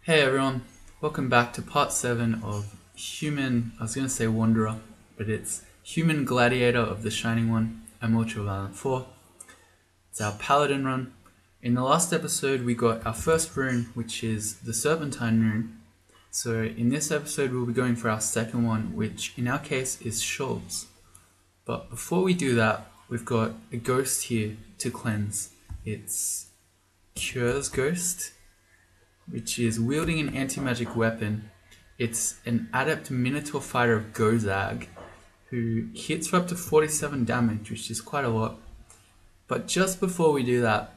Hey everyone, welcome back to part 7 of I was going to say Wanderer, but it's Human Gladiator of the Shining One. I'm Ultraviolent 4. It's our Paladin run. In the last episode we got our first rune, which is the Serpentine rune. So in this episode we'll be going for our second one, which in our case is Shoals. But before we do that, we've got a ghost here to cleanse. It's Cure's Ghost, which is wielding an anti-magic weapon. It's an adept minotaur fighter of Gozag, who hits for up to 47 damage, which is quite a lot. But just before we do that,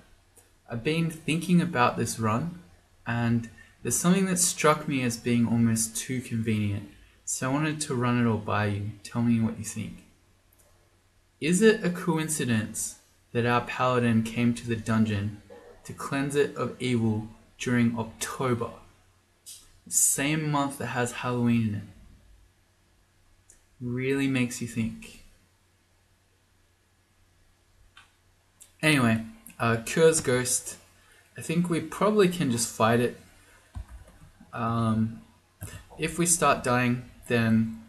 I've been thinking about this run, and there's something that struck me as being almost too convenient. So I wanted to run it all by you. Tell me what you think. Is it a coincidence that our paladin came to the dungeon to cleanse it of evil during October, the same month that has Halloween in it? Really makes you think. Anyway, Cure's Ghost, I think we probably can just fight it. If we start dying, then,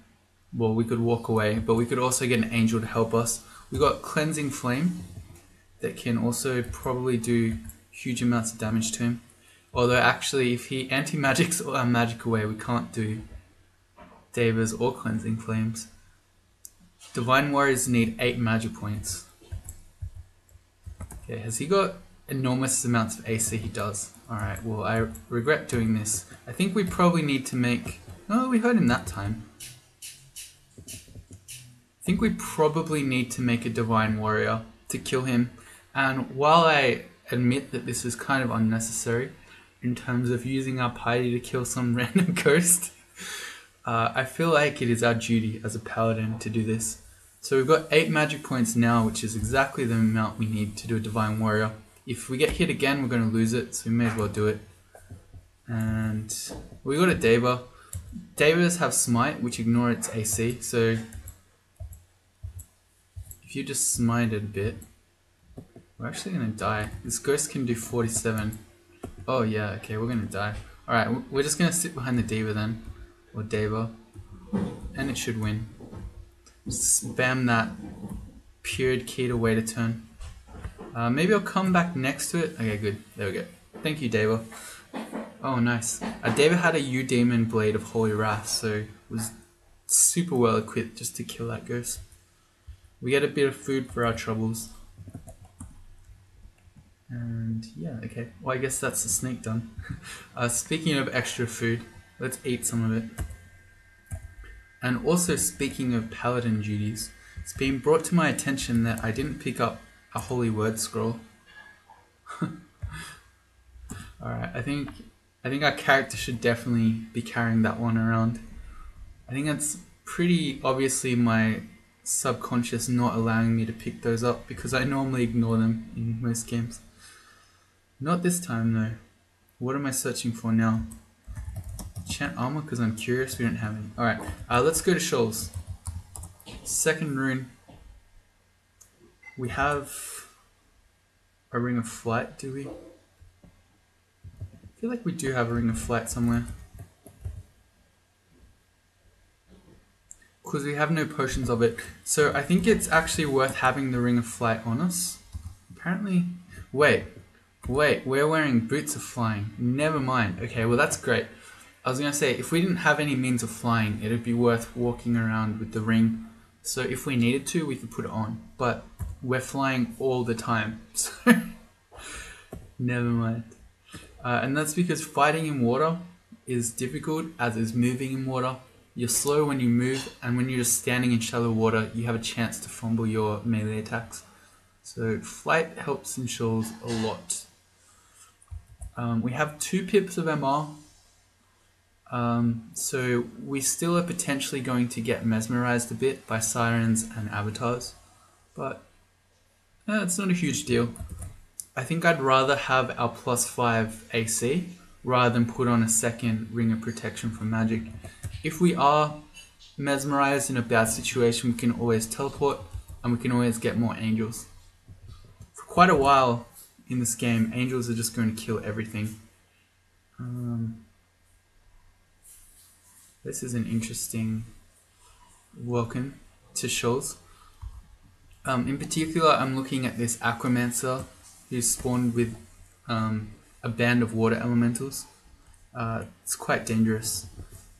well, we could walk away, but we could also get an angel to help us. We got Cleansing Flame that can also probably do huge amounts of damage to him. Although actually, if he anti-magics our magic away, we can't do Davers or Cleansing Flames. Divine Warriors need 8 magic points. Okay, has he got enormous amounts of AC? He does. Alright, well, I regret doing this. I think we probably need to make... Oh, we heard him that time. I think we probably need to make a Divine Warrior to kill him. And while I admit that this is kind of unnecessary, in terms of using our piety to kill some random ghost, I feel like it is our duty as a paladin to do this. So we've got 8 magic points now, which is exactly the amount we need to do a Divine Warrior. If we get hit again, we're going to lose it, so we may as well do it. And we got a Daver. Davers have Smite, which ignore its AC, so if you just smite it a bit, we're actually going to die. This ghost can do 47. Oh yeah, okay, we're gonna die. Alright, we're just gonna sit behind the Diva then. Or Deva. And it should win. Just spam that period key to wait a turn. Maybe I'll come back next to it. Okay, good. There we go. Thank you, Deva. Oh, nice. Deva had a U-Demon Blade of Holy Wrath, so it was super well equipped just to kill that ghost. We get a bit of food for our troubles. And yeah, okay. Well, I guess that's the snake done. Speaking of extra food, let's eat some of it. And also speaking of paladin duties, it's been brought to my attention that I didn't pick up a holy word scroll. Alright, I think our character should definitely be carrying that one around. I think that's pretty obviously my subconscious not allowing me to pick those up, because I normally ignore them in most games. Not this time though. What am I searching for now? Enchant armor, because I'm curious. We don't have any. Alright, let's go to Shoals. Second rune. We have a Ring of Flight, do we? I feel like we do have a Ring of Flight somewhere. Because we have no potions of it. So I think it's actually worth having the Ring of Flight on us. Apparently... Wait, we're wearing boots of flying. Never mind. Okay, well that's great. I was going to say, if we didn't have any means of flying, it would be worth walking around with the ring. So if we needed to, we could put it on. But we're flying all the time. So never mind. And that's because fighting in water is difficult, as is moving in water. You're slow when you move, and when you're just standing in shallow water, you have a chance to fumble your melee attacks. So flight helps in Shoals a lot. We have 2 pips of MR, so we still are potentially going to get mesmerized a bit by sirens and avatars, but it's not a huge deal. I think I'd rather have our +5 AC rather than put on a second Ring of Protection from magic. If we are mesmerized in a bad situation, we can always teleport, and we can always get more angels. For quite a while in this game, angels are just going to kill everything. this is an interesting welcome to shoals. In particular, I'm looking at this Aquamancer who's spawned with a band of water elementals. It's quite dangerous.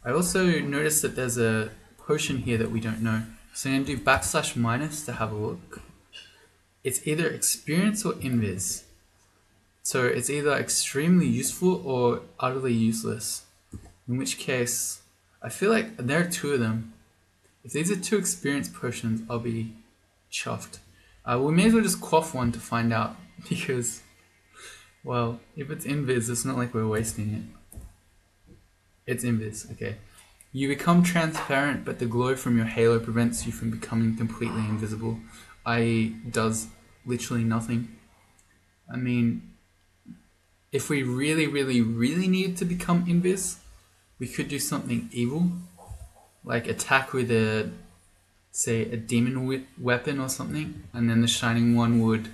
I also noticed that there's a potion here that we don't know. So I'm going to do /- to have a look. It's either experience or invis. So it's either extremely useful or utterly useless. In which case, I feel like there are two of them. If these are two experience potions, I'll be chuffed. We may as well just quaff one to find out, because, well, if it's invis, it's not like we're wasting it. It's invis, okay. You become transparent, but the glow from your halo prevents you from becoming completely invisible, i.e. does literally nothing. I mean, if we really need to become invis, we could do something evil, like attack with a, say, a demon weapon or something, and then the shining one would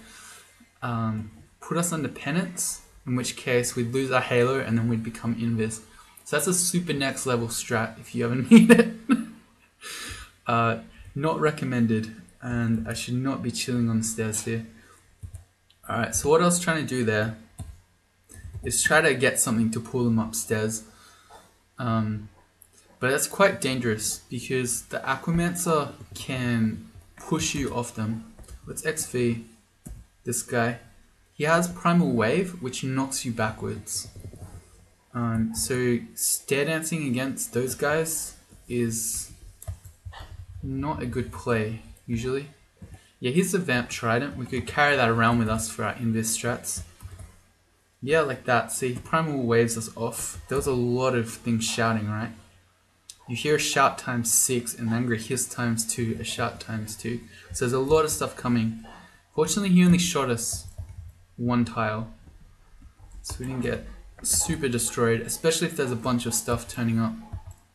put us under penance, in which case we'd lose our halo and then we'd become invis. So that's a super next level strat if you ever need it. Not recommended, and I should not be chilling on the stairs here. Alright, so what I was trying to do there is try to get something to pull them upstairs. But that's quite dangerous because the Aquamancer can push you off them. Let's XV this guy. He has Primal Wave, which knocks you backwards. So stair dancing against those guys is not a good play, usually. Yeah, here's the Vamp Trident. We could carry that around with us for our invis strats. Yeah, like that. See, Primal Waves us off. There was a lot of things shouting, right? You hear a shout times 6, an angry hiss times 2, a shout times 2. So there's a lot of stuff coming. Fortunately, he only shot us one tile, so we didn't get super destroyed, especially if there's a bunch of stuff turning up.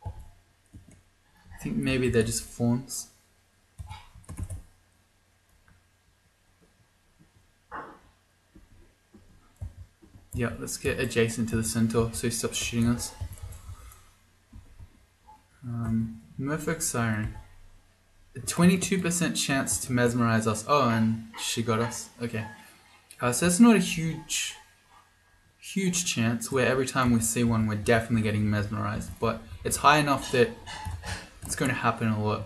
I think maybe they're just fawns. Yeah, let's get adjacent to the centaur so he stops shooting us. Merfolk Siren. A 22% chance to mesmerize us. Oh, and she got us. Okay. So that's not a huge chance where every time we see one we're definitely getting mesmerized, but it's high enough that it's going to happen a lot,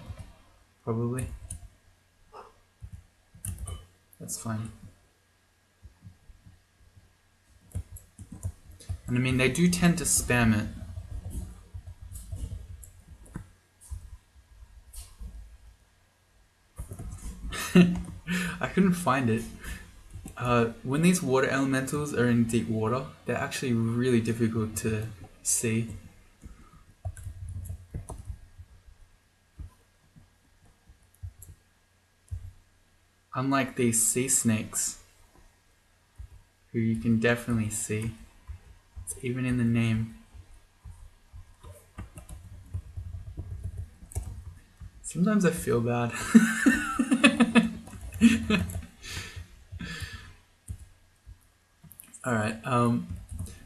probably. That's fine. And I mean, they do tend to spam it. I couldn't find it. When these water elementals are in deep water, they're actually really difficult to see. Unlike these sea snakes, who you can definitely see. It's even in the name. Sometimes I feel bad. Alright,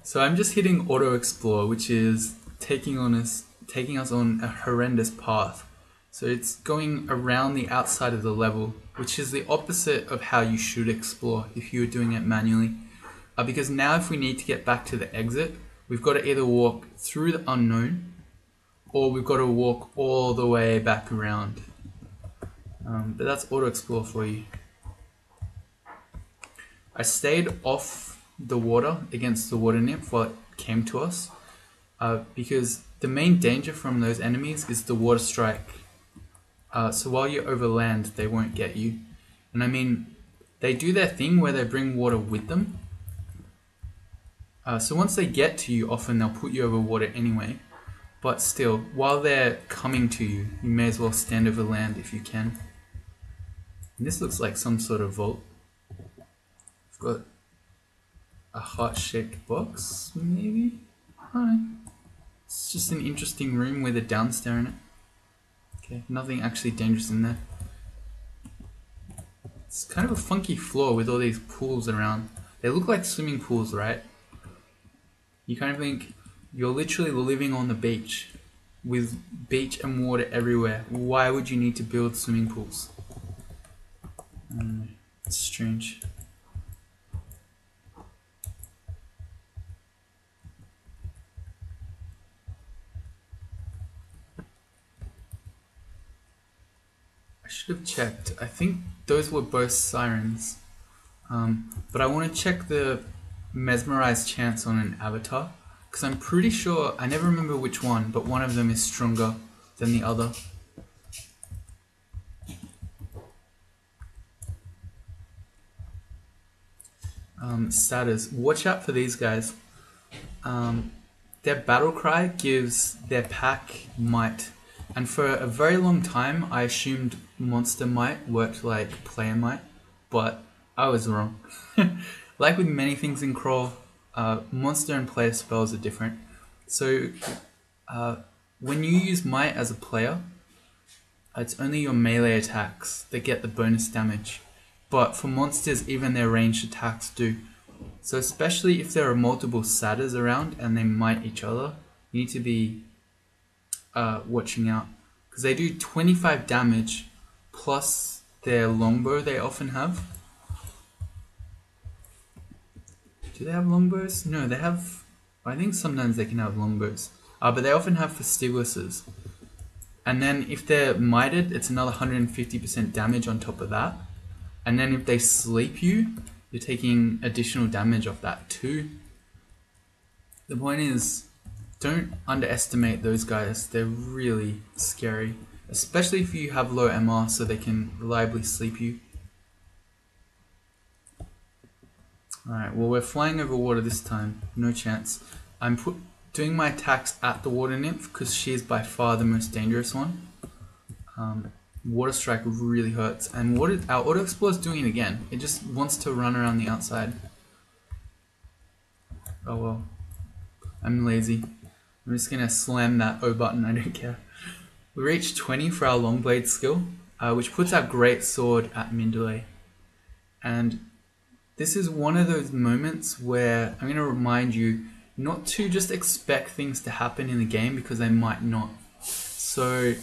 so I'm just hitting auto explore, which is taking us on a horrendous path. So it's going around the outside of the level, which is the opposite of how you should explore if you were doing it manually. Because now if we need to get back to the exit, we've got to either walk through the unknown, or we've got to walk all the way back around. But that's auto explore for you. I stayed off the water against the water nymph while it came to us, because the main danger from those enemies is the water strike. So while you're over land, they won't get you. And I mean, they do their thing where they bring water with them. So once they get to you, often they'll put you over water anyway. But still, while they're coming to you, you may as well stand over land if you can. And this looks like some sort of vault. I've got a heart-shaped box, maybe? Hi. It's just an interesting room with a downstairs in it. Okay, nothing actually dangerous in there. It's kind of a funky floor with all these pools around. They look like swimming pools, right? You kind of think you're literally living on the beach. with beach and water everywhere. Why would you need to build swimming pools? It's strange. I should have checked. I think those were both sirens. But I want to check the mesmerized chance on an avatar, because I'm pretty sure, I never remember which one, but one of them is stronger than the other. Satyrs. Watch out for these guys. Their battle cry gives their pack might, and for a very long time I assumed monster might worked like player might, but I was wrong. Like with many things in Crawl, monster and player spells are different. So when you use might as a player, it's only your melee attacks that get the bonus damage. But for monsters, even their ranged attacks do. So especially if there are multiple satyrs around and they might each other, you need to be watching out. Because they do 25 damage plus their longbow they often have. Do they have longbows? No, they have... I think sometimes they can have longbows. But they often have Fastibulouses. And then if they're mighted, it's another 150% damage on top of that. And then if they sleep you, you're taking additional damage off that too. The point is, don't underestimate those guys. They're really scary. Especially if you have low MR so they can reliably sleep you. Alright, well we're flying over water this time. No chance. I'm doing my attacks at the water nymph because she is by far the most dangerous one. Water strike really hurts, and our auto explorer is doing it again. It just wants to run around the outside. Oh well, I'm lazy. I'm just gonna slam that O button. I don't care. We reached 20 for our long blade skill, which puts our great sword at min-delay. And this is one of those moments where I'm gonna remind you not to just expect things to happen in the game because they might not. So.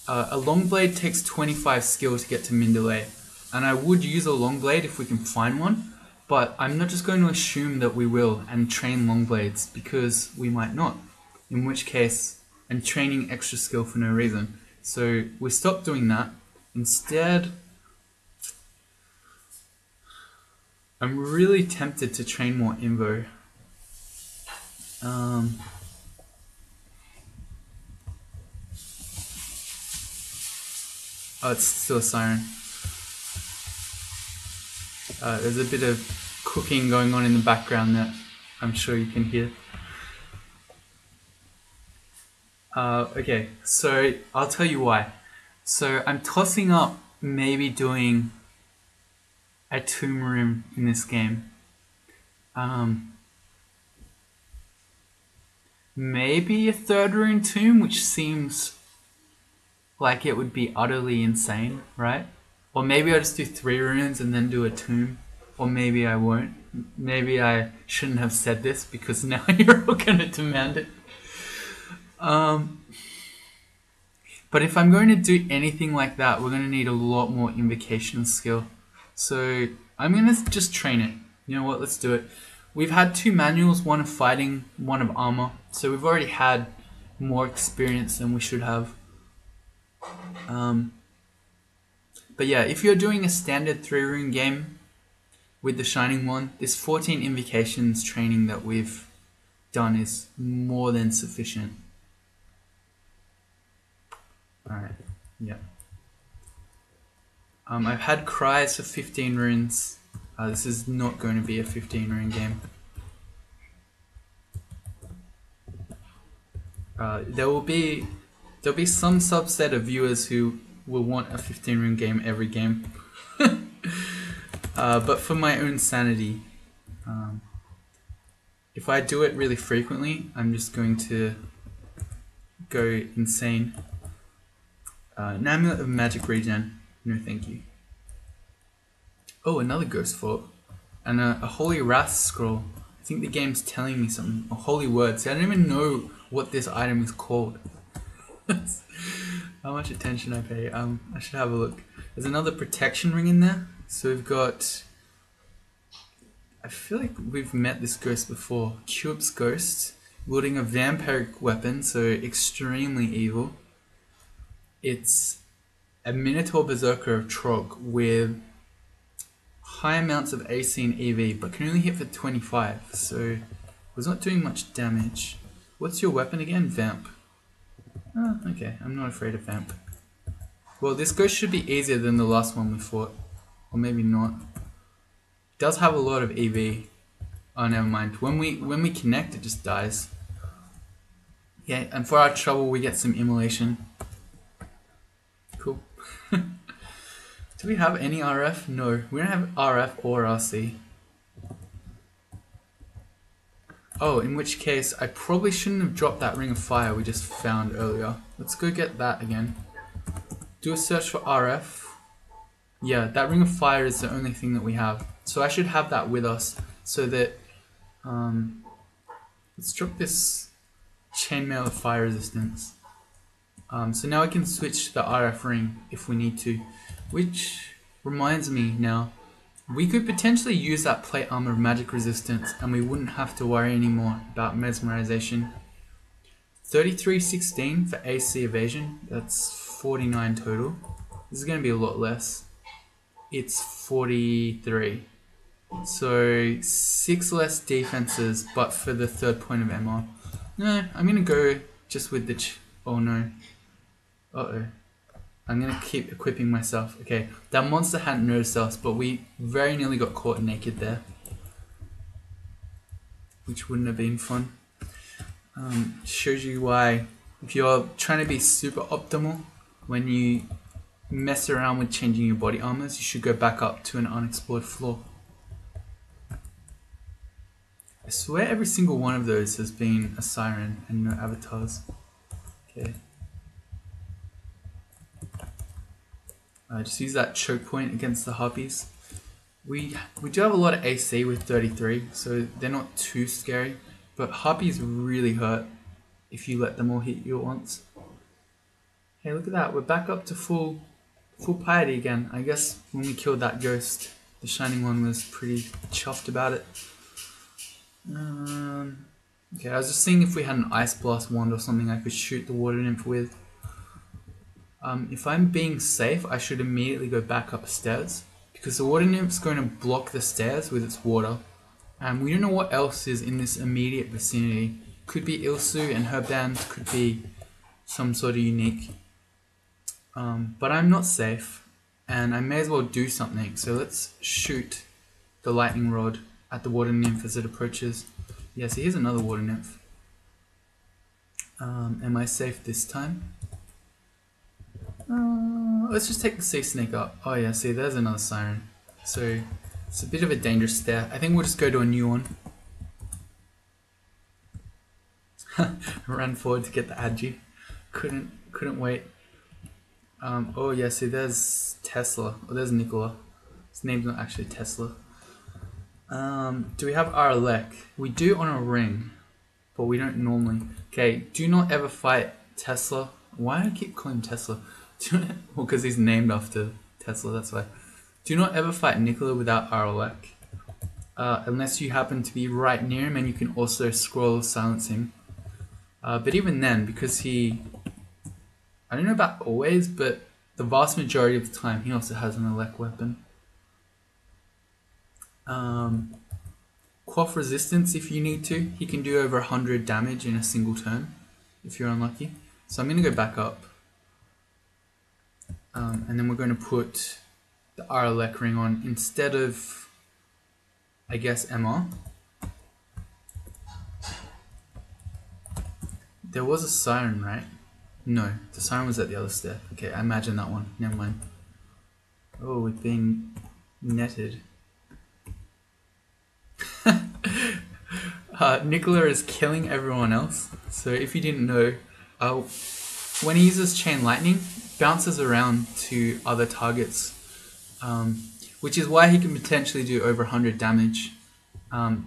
A long blade takes 25 skill to get to min-delay, and I would use a long blade if we can find one, but I'm not just going to assume that we will and train long blades because we might not, in which case I'm training extra skill for no reason. So we stop doing that. Instead, I'm really tempted to train more invo. Oh, it's still a siren. There's a bit of cooking going on in the background that I'm sure you can hear. Okay, so I'll tell you why. So I'm tossing up maybe doing a tomb room in this game. Maybe a third rune tomb, which seems like it would be utterly insane, right? Or maybe I'll just do 3 runes and then do a tomb. Or maybe I won't. Maybe I shouldn't have said this because now you're all going to demand it. But if I'm going to do anything like that, we're going to need a lot more invocation skill. So I'm going to just train it. You know what, let's do it. We've had 2 manuals, one of fighting, one of armor. So we've already had more experience than we should have. But yeah, if you're doing a standard 3-rune game with the Shining one, this 14 invocations training that we've done is more than sufficient. Alright, yeah. I've had cries for 15 runes. This is not going to be a 15 rune game. There'll be some subset of viewers who will want a 15 rune game every game. But for my own sanity, if I do it really frequently, I'm just going to go insane. An amulet of magic regen, no thank you. Oh, another ghost fort. And a holy wrath scroll. I think the game's telling me something. A holy word. See, I don't even know what this item is called. How much attention I pay. I should have a look. There's another protection ring in there. So we've got... I feel like we've met this ghost before. Cup's Ghost. Wielding a vampiric weapon, so extremely evil. It's a Minotaur Berserker of Trog with high amounts of AC and EV, but can only hit for 25, so was not doing much damage. What's your weapon again? Vamp. Oh, okay, I'm not afraid of Vamp. Well, this ghost should be easier than the last one we fought. Or maybe not. It does have a lot of EV. Oh, never mind. When we connect, it just dies. Yeah, and for our trouble, we get some immolation. Cool. Do we have any RF? No, we don't have RF or RC. Oh, in which case, I probably shouldn't have dropped that ring of fire we just found earlier. Let's go get that again. Do a search for RF. Yeah, that ring of fire is the only thing that we have. So I should have that with us so that... let's drop this chainmail of fire resistance. So now I can switch to the RF ring if we need to. Which reminds me now, we could potentially use that plate armor of magic resistance and we wouldn't have to worry anymore about mesmerization. 3316 for AC evasion, that's 49 total. This is going to be a lot less. It's 43. So 6 less defenses, but for the third point of MR. No, I'm going to go just with the... oh no. Uh-oh. I'm going to keep equipping myself. Okay, that monster hadn't noticed us, but we very nearly got caught naked there. Which wouldn't have been fun. Shows you why, if you're trying to be super optimal, when you mess around with changing your body armors, you should go back up to an unexplored floor. I swear every single one of those has been a siren and no avatars. Okay. Just use that choke point against the harpies. We do have a lot of AC with 33, so they're not too scary. But harpies really hurt if you let them all hit you at once. Hey, look at that! We're back up to full piety again. I guess when we killed that ghost, the shining one was pretty chuffed about it. Okay, I was just seeing if we had an ice blast wand or something I could shoot the water nymph with. If I'm being safe, I should immediately go back upstairs because the water nymph's going to block the stairs with its water. And we don't know what else is in this immediate vicinity. Could be Ilsu and her band, could be some sort of unique. But I'm not safe and I may as well do something. So let's shoot the lightning rod at the water nymph as it approaches. Yeah, so here's another water nymph. Am I safe this time? Let's just take the sea snake up. Oh yeah, see, there's another siren. So it's a bit of a dangerous stare. I think we'll just go to a new one. Ran forward to get the Agi. Couldn't wait. Oh yeah, see, there's Tesla. Oh, there's Nikola. His name's not actually Tesla. Do we have Aralek? We do on a ring, but we don't normally. Okay, do not ever fight Tesla. Why do I keep calling him Tesla? Well, because he's named after Tesla, that's why. Do not ever fight Nikola without Aralek. Unless you happen to be right near him and you can also scroll silence him. But even then, because he... I don't know about always, but the vast majority of the time he also has an elect weapon. Quaff resistance if you need to. He can do over 100 damage in a single turn if you're unlucky. So I'm going to go back up. And then we're going to put the Aralek ring on instead of, I guess, MR. There was a siren, right? No, the siren was at the other stair. Okay, I imagine that one. Never mind. Oh, we've been netted. Nikola is killing everyone else. So if you didn't know, when he uses chain lightning, bounces around to other targets, which is why he can potentially do over 100 damage,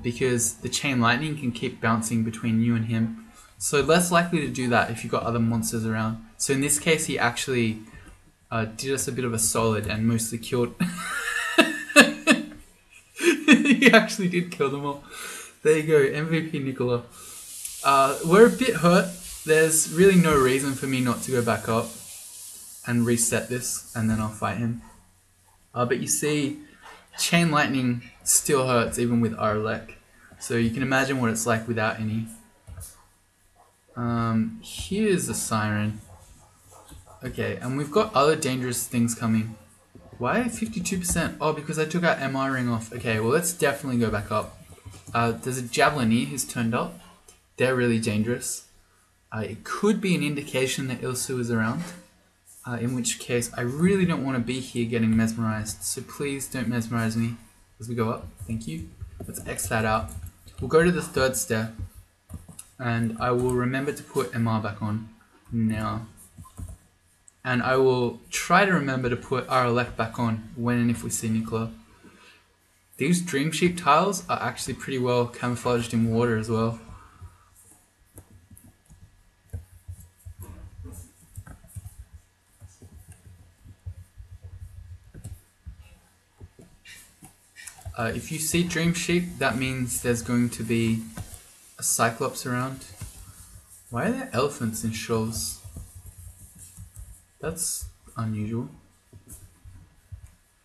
because the chain lightning can keep bouncing between you and him. So less likely to do that if you've got other monsters around. So in this case, he actually did us a bit of a solid and mostly killed. He actually did kill them all. There you go, MVP Nicola. We're a bit hurt. There's really no reason for me not to go back up and reset this, and then I'll fight him. But you see, Chain Lightning still hurts even with Aralek. So you can imagine what it's like without any. Here's a Siren. Okay, and we've got other dangerous things coming. Why 52%? Oh, because I took our MR ring off. Okay, well let's definitely go back up. There's a Javelineer who's turned up. They're really dangerous. It could be an indication that Ilsu is around. In which case, I really don't want to be here getting mesmerized. So please don't mesmerize me as we go up. Thank you. Let's X that out. We'll go to the third stair. And I will remember to put MR back on now. And I will try to remember to put Aralek back on when and if we see Nicola. These Dream Sheep tiles are actually pretty well camouflaged in water as well. If you see Dream Sheep, that means there's going to be a Cyclops around. Why are there elephants in shoals? That's unusual.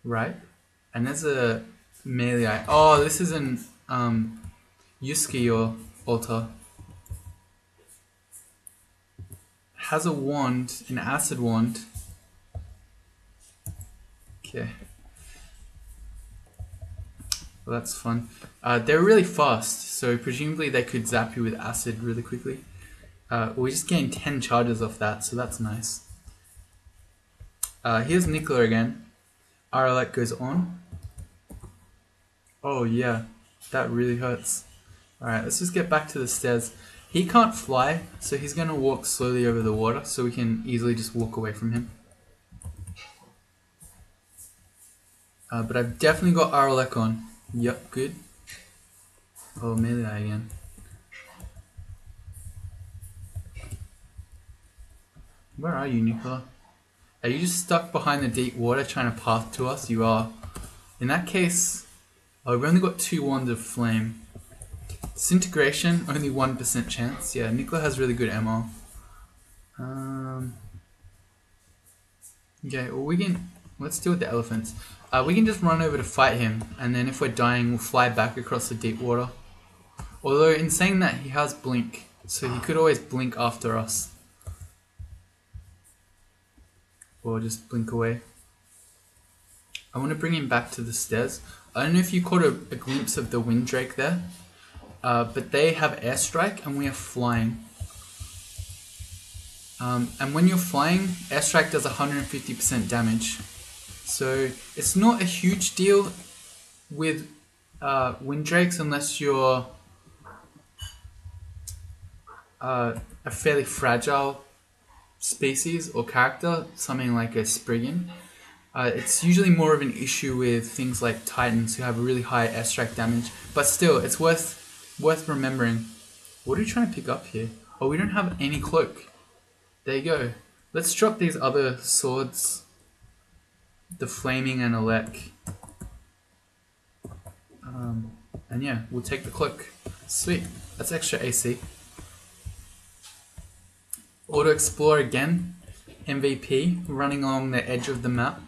Right? And there's a melee. Oh, this is an Yusuke or altar. Has a wand, an acid wand. Okay. Well, that's fun. They're really fast, so presumably they could zap you with acid really quickly. We just gained 10 charges off that, so that's nice. Here's Nicola again. Aralek goes on. Oh yeah, that really hurts. Alright, let's just get back to the stairs. He can't fly, so he's going to walk slowly over the water, so we can easily just walk away from him. But I've definitely got Aralek on. Yep, good. Oh, melee again. Where are you, Nicola? Are you just stuck behind the deep water trying to path to us? You are. In that case, oh, we've only got 2 wands of flame. Disintegration, only 1% chance. Yeah, Nicola has really good MR. Okay, well we can, let's deal with the elephants. We can just run over to fight him, and then if we're dying, we'll fly back across the deep water. Although, in saying that, he has blink, so he could always blink after us. Or just blink away. I want to bring him back to the stairs. I don't know if you caught a glimpse of the Windrake there, but they have airstrike and we are flying. And when you're flying, airstrike does 150% damage. So it's not a huge deal with Windrakes unless you're a fairly fragile species or character, something like a Spriggan. It's usually more of an issue with things like Titans who have really high airstrike damage, but still, it's worth remembering. What are we trying to pick up here? Oh, we don't have any cloak. There you go. Let's drop these other swords. The Flaming and Alek. And yeah, we'll take the cloak. Sweet. That's extra AC. Auto Explore again. MVP. Running along the edge of the map.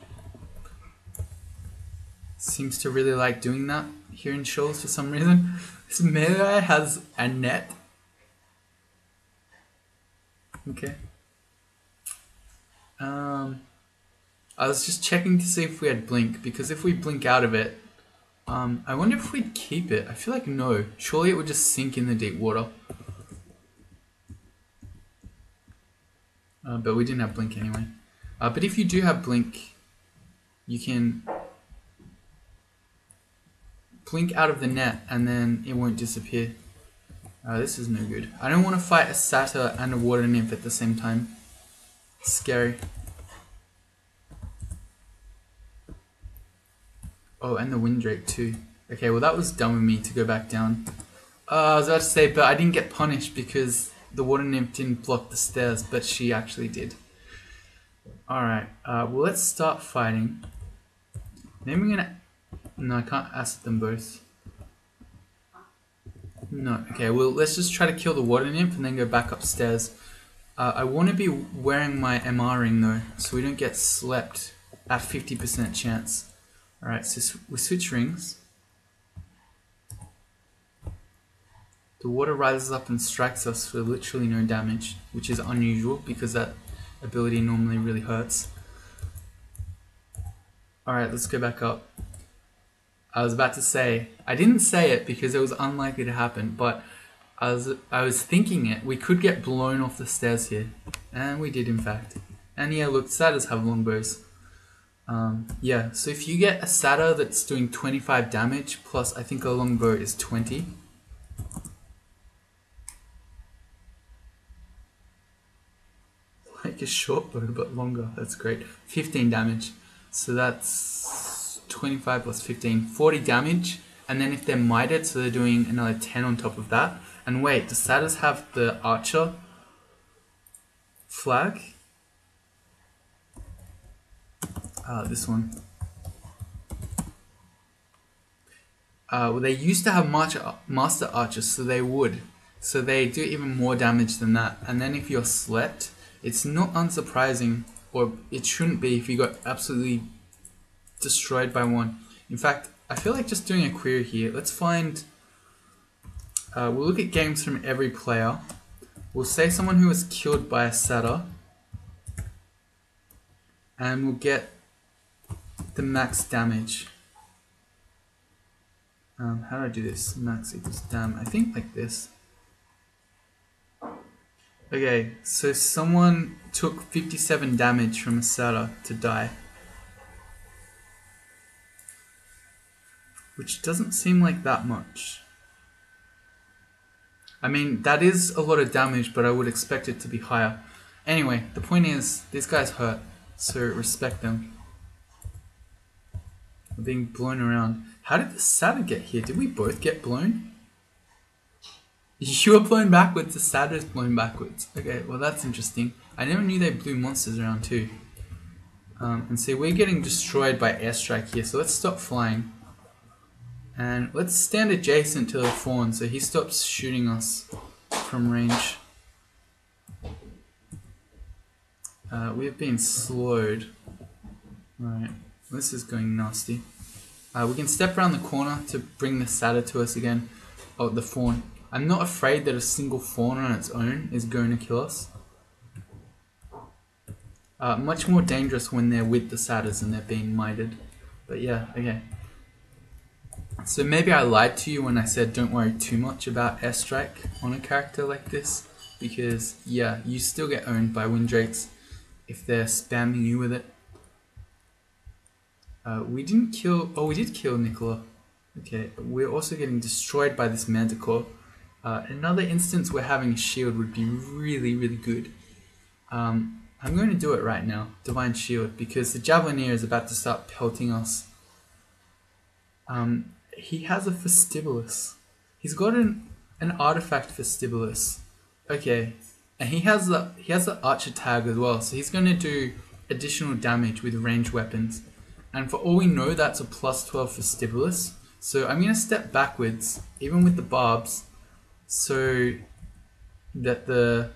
Seems to really like doing that here in shoals for some reason. This melee has a net. Okay. I was just checking to see if we had blink, because if we blink out of it, I wonder if we'd keep it. I feel like no. Surely it would just sink in the deep water. But we didn't have blink anyway. But if you do have blink, you can blink out of the net and then it won't disappear. This is no good. I don't want to fight a satyr and a water nymph at the same time. Scary. Oh, and the Windrake too. Okay, well that was dumb of me to go back down. I was about to say, but I didn't get punished because the water nymph didn't block the stairs, but she actually did. Alright, well let's start fighting. Then we're gonna... No, I can't acid them both. No, okay, well let's just try to kill the water nymph and then go back upstairs. I want to be wearing my MR ring though, so we don't get slept at 50% chance. Alright, so we switch rings. The water rises up and strikes us for literally no damage, which is unusual because that ability normally really hurts. Alright, let's go back up. I was about to say, I didn't say it because it was unlikely to happen, but I was thinking it. We could get blown off the stairs here, and we did in fact. And yeah, look, satyrs have longbows. Yeah, so if you get a satyr that's doing 25 damage, plus I think a longbow is 20. Like a short bow, but longer, that's great. 15 damage, so that's 25 plus 15, 40 damage. And then if they're mited, so they're doing another 10 on top of that. And wait, the satyrs have the archer flag? This one. Well, they used to have master archers, so they would. So they do even more damage than that. And then if you're slept, it's not unsurprising, or it shouldn't be if you got absolutely destroyed by one. In fact, I feel like just doing a query here. Let's find... we'll look at games from every player. We'll say someone who was killed by a satyr. And we'll get the max damage. How do I do this? Max equals dam. I think like this. Okay, so someone took 57 damage from a satyr to die. Which doesn't seem like that much. I mean, that is a lot of damage, but I would expect it to be higher. Anyway, the point is, these guys hurt, so respect them. We're being blown around. How did the satyr get here? Did we both get blown? You were blown backwards, the satyr's blown backwards. Okay, well that's interesting. I never knew they blew monsters around too. And see, we're getting destroyed by airstrike here, so let's stop flying. And let's stand adjacent to the fawn so he stops shooting us from range. We've been slowed. Alright, this is going nasty. We can step around the corner to bring the satyr to us again. Oh, the fawn. I'm not afraid that a single fawn on its own is going to kill us. Much more dangerous when they're with the satyrs and they're being mited. But yeah, okay. So maybe I lied to you when I said don't worry too much about airstrike on a character like this. Because yeah, you still get owned by windrakes if they're spamming you with it. We didn't kill... Oh, we did kill Nicola. Okay, we're also getting destroyed by this manticore. Another instance where having a shield would be really, really good. I'm going to do it right now, Divine Shield, because the Javelineer is about to start pelting us. He has a Vestibular. He's got an artifact Vestibular. Okay, and he has the Archer tag as well, so he's going to do additional damage with ranged weapons. And for all we know, that's a plus 12 Vestibular. So I'm going to step backwards, even with the barbs, so that the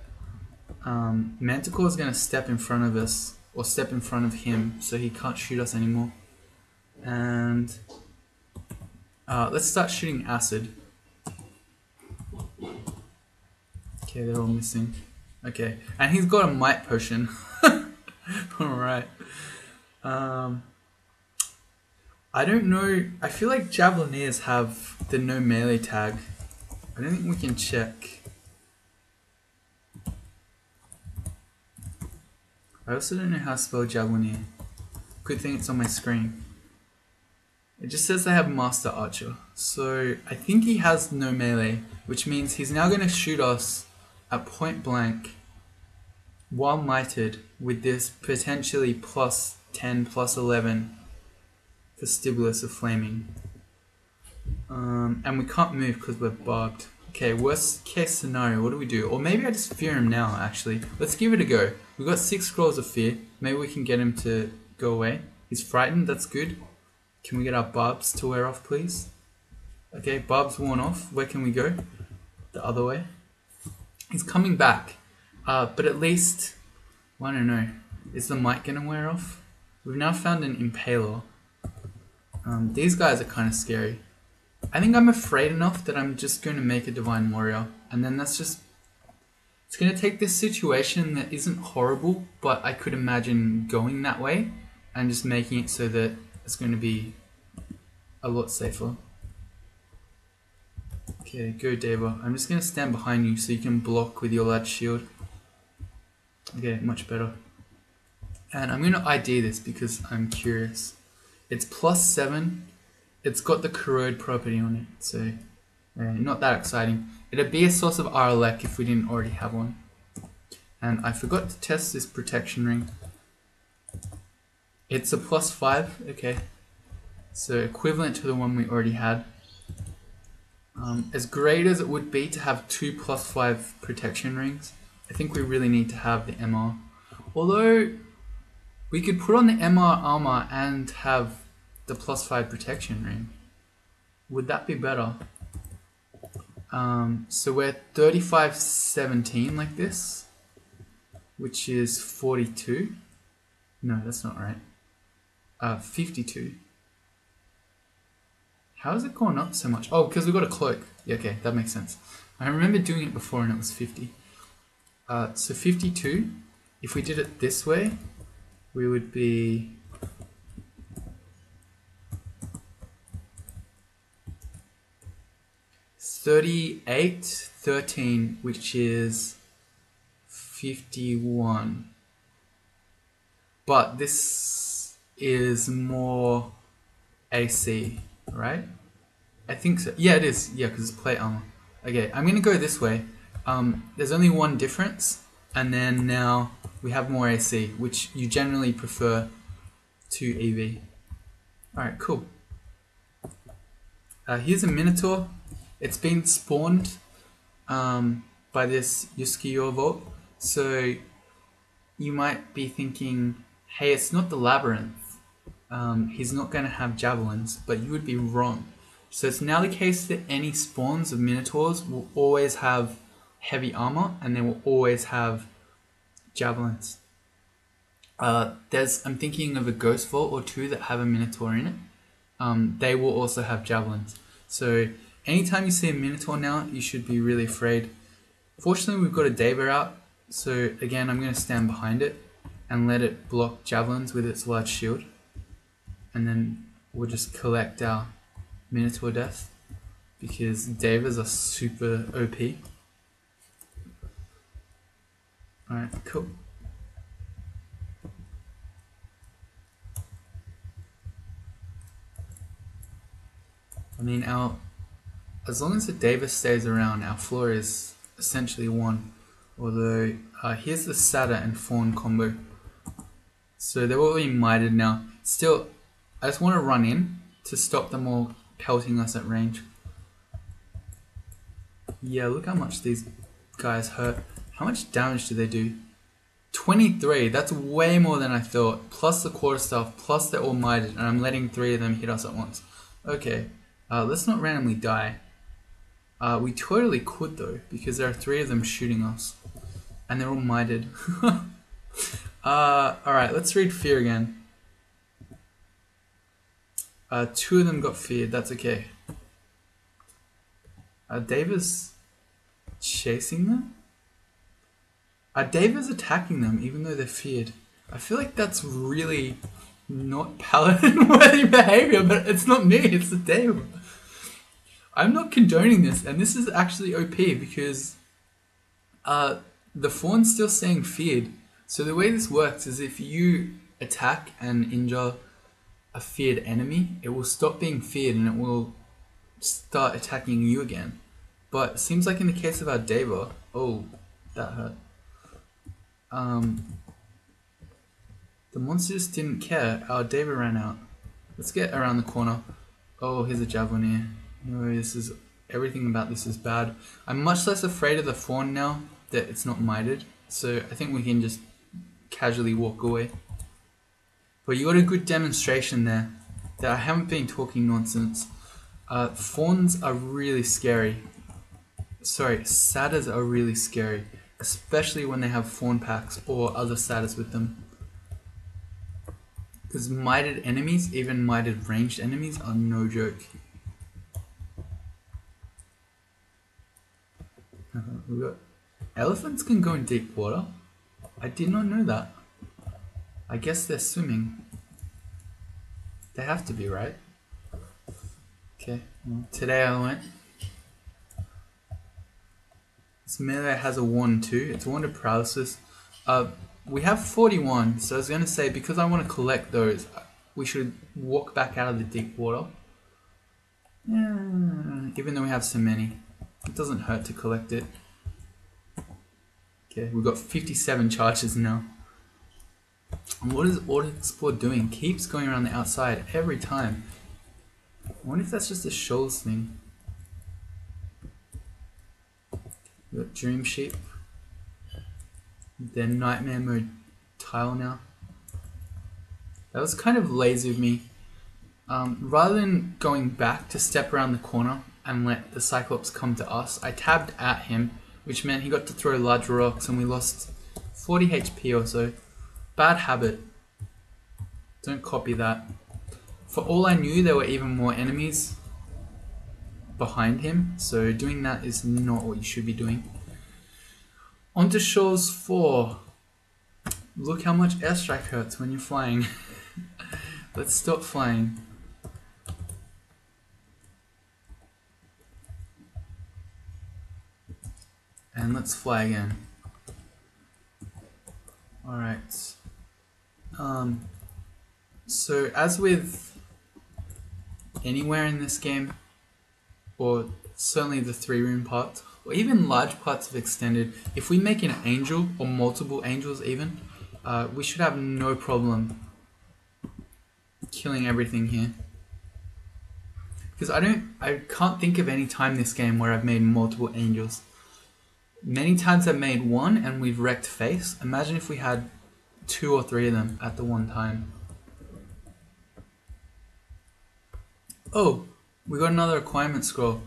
Manticore is going to step in front of us, or step in front of him, so he can't shoot us anymore. And let's start shooting acid. Okay, they're all missing. Okay, and he's got a might potion. Alright. I don't know, I feel like Javelineers have the no melee tag. I don't think we can check. I also don't know how to spell Javelineer. Good thing it's on my screen. It just says they have Master Archer. So I think he has no melee, which means he's now going to shoot us at point blank while mited with this potentially plus 10, plus 11 Vestibular of flaming. And we can't move because we're barbed. Okay, worst case scenario, what do we do? Or maybe I just fear him now, actually. Let's give it a go. We've got 6 scrolls of fear. Maybe we can get him to go away. He's frightened, that's good. Can we get our barbs to wear off, please? Okay, barbs worn off. Where can we go? The other way. He's coming back. But at least, well, I don't know. Is the mic gonna wear off? We've now found an impaler. These guys are kind of scary. I think I'm afraid enough that I'm just going to make a divine warrior, and then that's just, it's going to take this situation that isn't horrible, but I could imagine going that way and just making it so that it's going to be a lot safer. Okay, go Deva. I'm just going to stand behind you so you can block with your large shield. Okay, much better. And I'm going to ID this because I'm curious. It's +7. It's got the corrode property on it, so not that exciting. It'd be a source of RLEC if we didn't already have one. And I forgot to test this protection ring. It's a +5, okay. So equivalent to the one we already had. As great as it would be to have 2 +5 protection rings, I think we really need to have the MR. Although, we could put on the MR armor and have the +5 protection ring. Would that be better? So we're 35-17 like this, which is 42. No, that's not right. 52. How has it gone up so much? Oh, because we've got a cloak. Yeah, okay, that makes sense. I remember doing it before and it was 50. So 52. If we did it this way, we would be 38-13, which is 51. But this is more AC, right? I think so. Yeah, it is. Yeah, because it's plate armor. Okay, I'm going to go this way. There's only one difference, and then now we have more AC, which you generally prefer to EV. Alright, cool. Here's a Minotaur. It's been spawned by this HuGl vault. So you might be thinking, hey, it's not the labyrinth. He's not going to have javelins, but you would be wrong. So it's now the case that any spawns of Minotaurs will always have heavy armor and they will always have javelins. I'm thinking of a ghost vault or two that have a Minotaur in it. They will also have javelins. So anytime you see a Minotaur now, you should be really afraid. Fortunately, we've got a Deva out. So again, I'm going to stand behind it and let it block javelins with its large shield. And then we'll just collect our Minotaur death because Devas are super OP. Alright, cool. I mean, as long as the Davis stays around, our floor is essentially won. Although, here's the Satyr and Fawn combo. So they're all being mited now. Still, I just want to run in to stop them all pelting us at range. Yeah, look how much these guys hurt. How much damage do they do? 23, that's way more than I thought. Plus the quarterstaff, plus they're all mited, and I'm letting 3 of them hit us at once. Okay, let's not randomly die. We totally could though, because there are 3 of them shooting us. And they're all mited. Alright, let's read fear again. 2 of them got feared, that's okay. Deva's chasing them? Deva's attacking them even though they're feared. I feel like that's really not paladin-worthy behavior, but it's not me, it's the Deva. I'm not condoning this, and this is actually OP because the Fawn's still saying feared. So the way this works is if you attack and injure a feared enemy, it will stop being feared and it will start attacking you again. But it seems like in the case of our Deva, oh, that hurt. The monster just didn't care. Our Deva ran out. Let's get around the corner. Oh, here's a javelin here. No, this is everything about this is bad. I'm much less afraid of the fawn now that it's not mited, so I think we can just casually walk away. But you got a good demonstration there that I haven't been talking nonsense. Fawns are really scary. Sorry, satyrs are really scary, especially when they have fawn packs or other satyrs with them. Because mited enemies, even mited ranged enemies, are no joke. We got elephants can go in deep water. I did not know that. I guess they're swimming. They have to be, right? Okay, well, today I went. This melee has a wand too. It's a wand of paralysis. We have 41, so I was going to say, because I want to collect those, we should walk back out of the deep water. Yeah, even though we have so many, it doesn't hurt to collect it. Okay, we've got 57 charges now. And what is Auto Explore doing? Keeps going around the outside every time. I wonder if that's just a shoals thing. We've got Dream Sheep. They're Nightmare Mode tile now. That was kind of lazy of me. Rather than going back to step around the corner and let the Cyclops come to us, I tabbed at him, which meant he got to throw large rocks and we lost 40 HP or so. Bad habit. Don't copy that. For all I knew, there were even more enemies behind him, so doing that is not what you should be doing. On to Shores 4. Look how much airstrike hurts when you're flying. Let's stop flying. And let's fly again. Alright. So as with anywhere in this game, or certainly the 3-room parts, or even large parts of Extended, if we make an angel, or multiple angels even, we should have no problem killing everything here. Because I can't think of any time this game where I've made multiple angels. Many times I've made one and we've wrecked face. Imagine if we had 2 or 3 of them at the one time. Oh, we got another acquirement scroll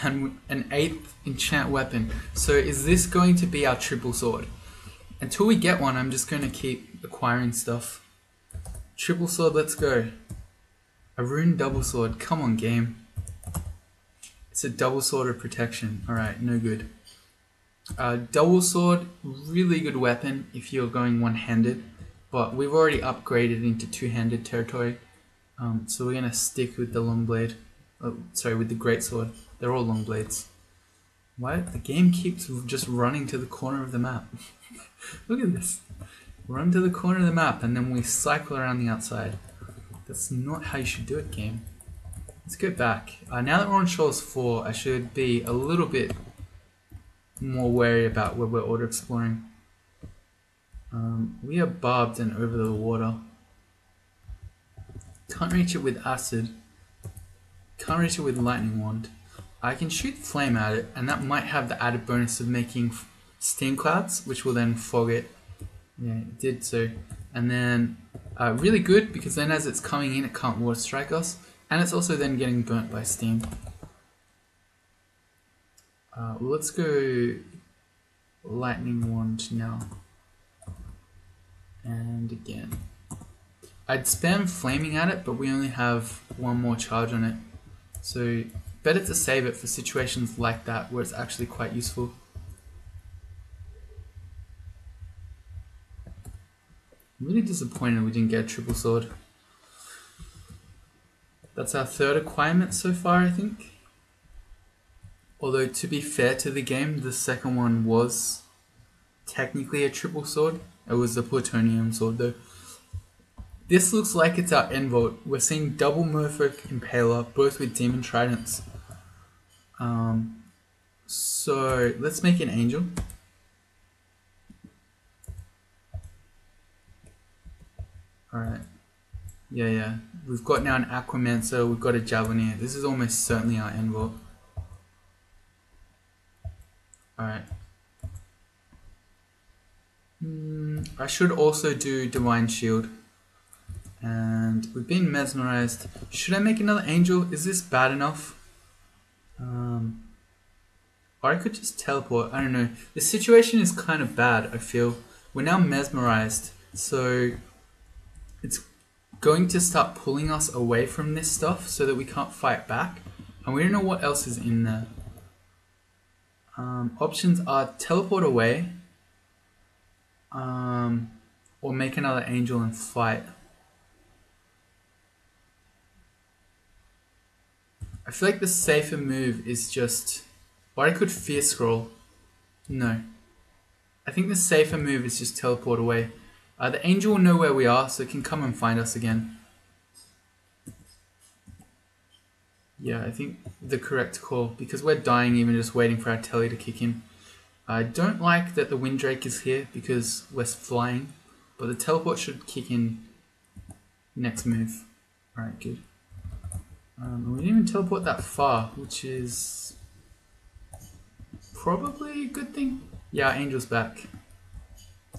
and an 8th enchant weapon. So is this going to be our triple sword? Until we get one, I'm just going to keep acquiring stuff. Triple sword, let's go. A rune double sword, come on game. It's a double sword of protection. Alright, no good. Double sword, really good weapon if you're going one-handed, but we've already upgraded into two-handed territory. So we're gonna stick with the long blade. Oh, sorry, with the great sword. They're all long blades. Why? The game keeps just running to the corner of the map. Look at this. Run to the corner of the map and then we cycle around the outside. That's not how you should do it, game. Let's go back. Now that we're on Shoals 4, I should be a little bit more wary about where we're auto exploring. We are barbed and over the water. Can't reach it with acid. Can't reach it with lightning wand. I can shoot flame at it, and that might have the added bonus of making steam clouds, which will then fog it. Yeah, it did so. And then really good, because then as it's coming in, it can't water strike us, and it's also then getting burnt by steam. Well, let's go lightning wand now. And again. I'd spam flaming at it, but we only have one more charge on it. So better to save it for situations like that where it's actually quite useful. I'm really disappointed we didn't get a triple sword. That's our 3rd acquirement so far, I think. Although to be fair to the game, the 2nd one was technically a triple sword. It was the plutonium sword though. This looks like it's our end vault. We're seeing double Merfolk Impaler, both with demon tridents. So let's make an angel. Alright. Yeah. We've got now an Aquamancer, we've got a Javelineer. This is almost certainly our end vault. I should also do Divine Shield. And we've been mesmerized. Should I make another angel? Is this bad enough? Or I could just teleport. I don't know. The situation is kind of bad, I feel. We're now mesmerized. So it's going to start pulling us away from this stuff so that we can't fight back. And we don't know what else is in there. Options are teleport away. Or make another angel and fight. I feel like the safer move is just... Or I could fear scroll. No. I think the safer move is just teleport away. The angel will know where we are, so it can come and find us again. Yeah, I think the correct call, because we're dying even just waiting for our telly to kick in. I don't like that the windrake is here because we're flying, but the teleport should kick in next move. Alright, good. We didn't even teleport that far, which is probably a good thing. Yeah, our angel's back.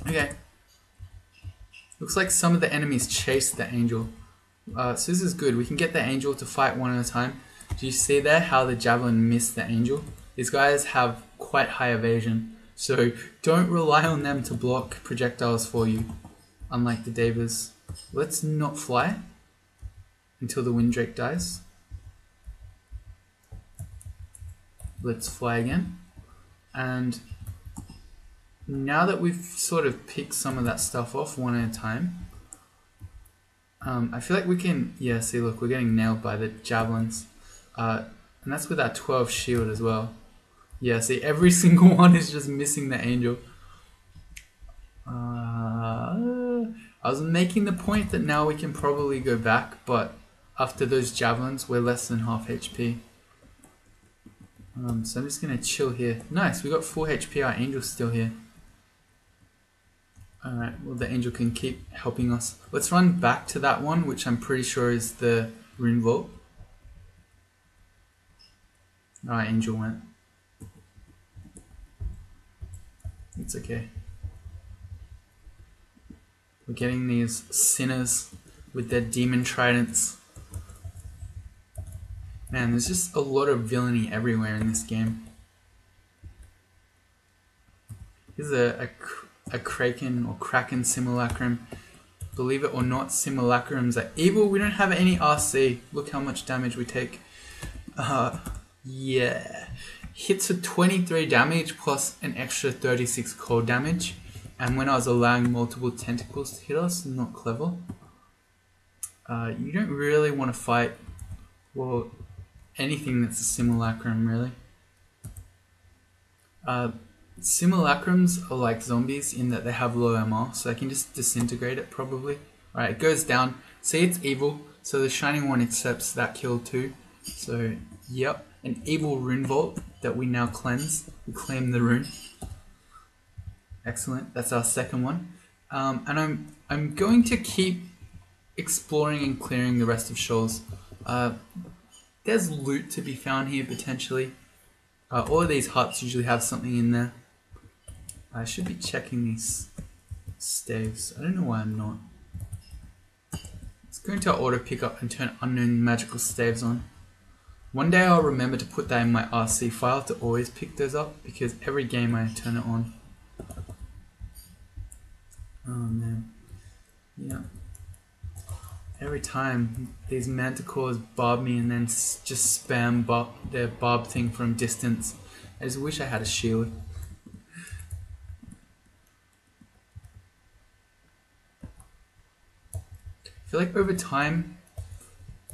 Okay. Looks like some of the enemies chased the angel. So this is good. We can get the angel to fight one at a time. Do you see there how the javelin missed the angel? These guys have quite high evasion, so don't rely on them to block projectiles for you, unlike the Davers. Let's not fly until the windrake dies. Let's fly again. And now that we've sort of picked some of that stuff off one at a time, I feel like we can, yeah, see, look, we're getting nailed by the javelins. And that's with our 12 shield as well. Yeah, see, every single one is just missing the angel. I was making the point that now we can probably go back, but after those javelins, we're less than half HP. So I'm just going to chill here. Nice, we got full HP, our angel's still here. Alright, well the angel can keep helping us. Let's run back to that one, which I'm pretty sure is the rune vault. Alright, angel went. It's okay. We're getting these sinners with their demon tridents. Man, there's just a lot of villainy everywhere in this game. Here's a Kraken or Kraken simulacrum. Believe it or not, simulacrums are evil. We don't have any RC. Look how much damage we take. Yeah. Hits for 23 damage plus an extra 36 cold damage. And when I was allowing multiple tentacles to hit us, not clever. You don't really want to fight, well, anything that's a simulacrum, really. Simulacrums are like zombies in that they have low MR, so I can just disintegrate it probably. Alright, it goes down. See, it's evil, so the Shining One accepts that kill too. So, yep, an evil rune vault that we now cleanse. We claim the rune. Excellent, that's our second one. And I'm going to keep exploring and clearing the rest of Shoals. There's loot to be found here potentially. All of these huts usually have something in there. I should be checking these staves. I don't know why I'm not. Let's go into our auto pickup and turn unknown magical staves on. One day I'll remember to put that in my RC file to always pick those up, because every game I turn it on. Oh man. Yeah. Every time these manticores barb me and then just spam their barb thing from distance. I just wish I had a shield. I feel like over time,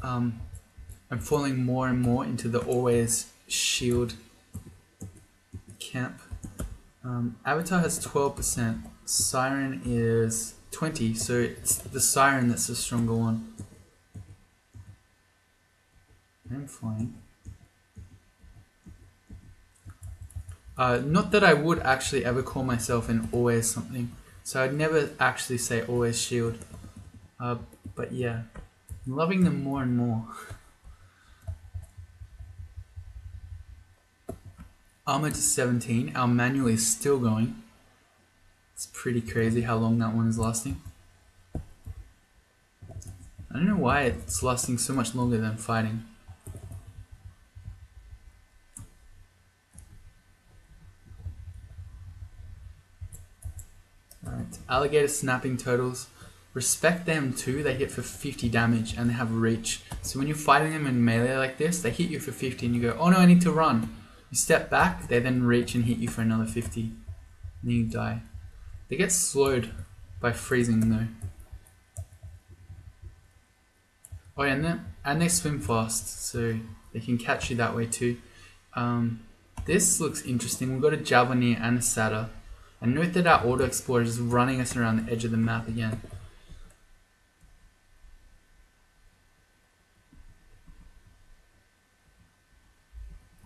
I'm falling more and more into the always shield camp. Avatar has 12%, Siren is 20, so it's the Siren that's the stronger one. I'm flying. Not that I would actually ever call myself an always something, so I'd never actually say always shield. But yeah, I'm loving them more and more. Armor to 17, our manual is still going. It's pretty crazy how long that one is lasting. I don't know why it's lasting so much longer than fighting. Alright, alligator snapping turtles. Respect them too, they hit for 50 damage and they have reach. So when you're fighting them in melee like this, they hit you for 50 and you go, oh no, I need to run. You step back, they then reach and hit you for another 50. And then you die. They get slowed by freezing though. Oh yeah, and they swim fast, so they can catch you that way too. This looks interesting. We've got a Javelineer and a Satyr. And note that our Auto Explorer is running us around the edge of the map again.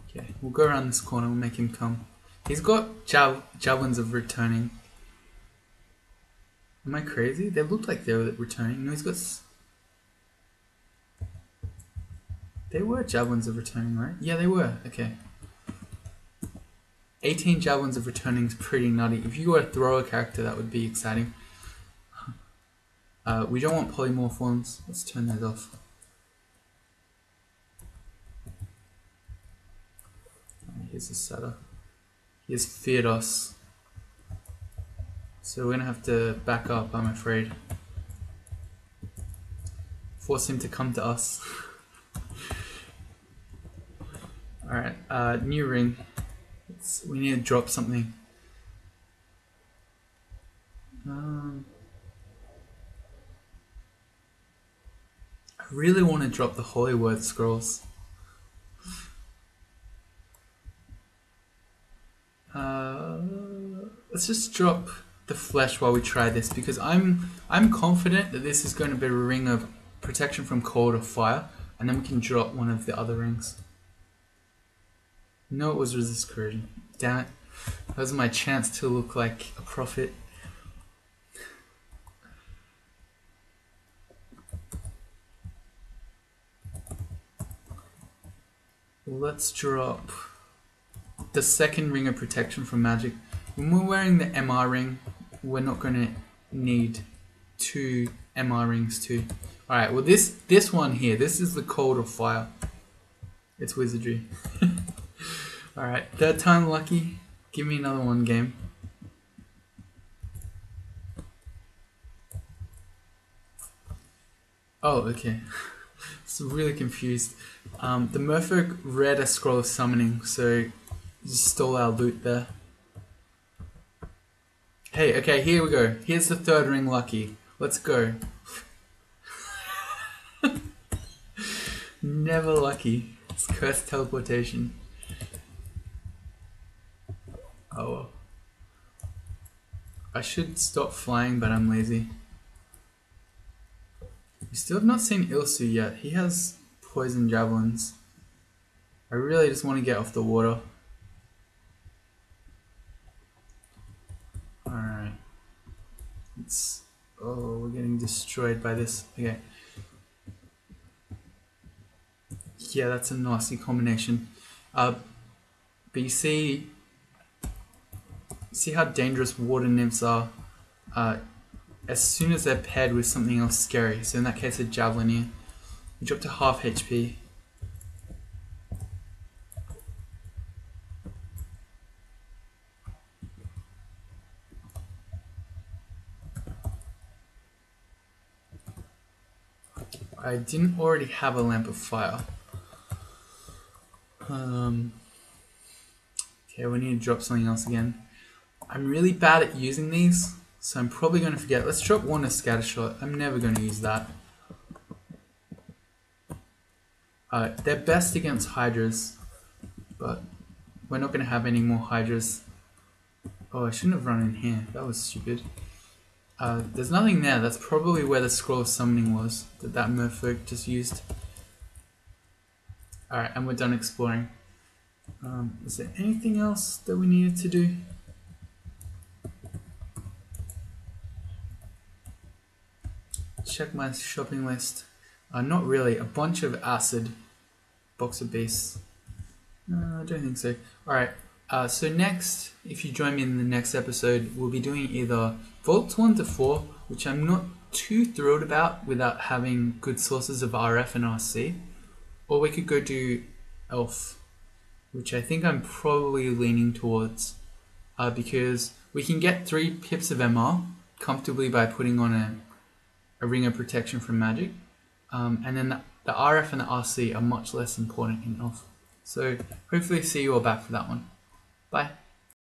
Okay, we'll go around this corner, we'll make him come. He's got javelins of returning. Am I crazy? They looked like they were returning. No, he's got... They were javelins of returning, right? Yeah, they were. Okay. 18 javelins of returning is pretty nutty. If you were a thrower character, that would be exciting. We don't want polymorph ones. Let's turn those off. Here's the Satyr. He has feared us. So we're gonna have to back up, I'm afraid. Force him to come to us. Alright, new ring. We need to drop something. I really want to drop the Holy Word scrolls. Let's just drop the flesh while we try this, because I'm confident that this is going to be a ring of protection from cold or fire, and then we can drop one of the other rings. No, it was resist corrosion. Damn it. That was my chance to look like a prophet. Let's drop the second ring of protection from magic. When we're wearing the MR ring, we're not going to need 2 MR rings too. Alright, well this one here, this is the cold or fire. It's wizardry. Alright, third time lucky. Give me another one game. Oh, okay. So really confused. The Merfolk read a scroll of summoning, so just stole our loot there. Hey, okay, here we go. Here's the third ring lucky. Let's go. Never lucky. It's cursed teleportation. Oh well. I should stop flying, but I'm lazy. We still have not seen Ilsu yet. He has poison javelins. I really just want to get off the water. Alright. Oh, we're getting destroyed by this. Okay. Yeah, that's a nasty combination. But you see how dangerous water nymphs are as soon as they're paired with something else scary. So in that case, a Javelineer. You drop to half HP. I didn't already have a Lamp of Fire. Okay, we need to drop something else again. I'm really bad at using these, so I'm probably going to forget. Let's drop one as Scattershot. I'm never going to use that. They're best against Hydras, but we're not going to have any more Hydras. Oh, I shouldn't have run in here. That was stupid. There's nothing there. That's probably where the Scroll of Summoning was, that Merfolk just used. Alright, and we're done exploring. Is there anything else that we needed to do? Check my shopping list. Not really. A bunch of acid. Box of base. No, I don't think so. Alright. So next, if you join me in the next episode, we'll be doing either Vaults 1 to 4, which I'm not too thrilled about without having good sources of RF and RC, or we could go do Elf, which I think I'm probably leaning towards, because we can get 3 pips of MR comfortably by putting on a ring of protection from magic, and then the RF and the RC are much less important in Elf. So hopefully see you all back for that one. Bye.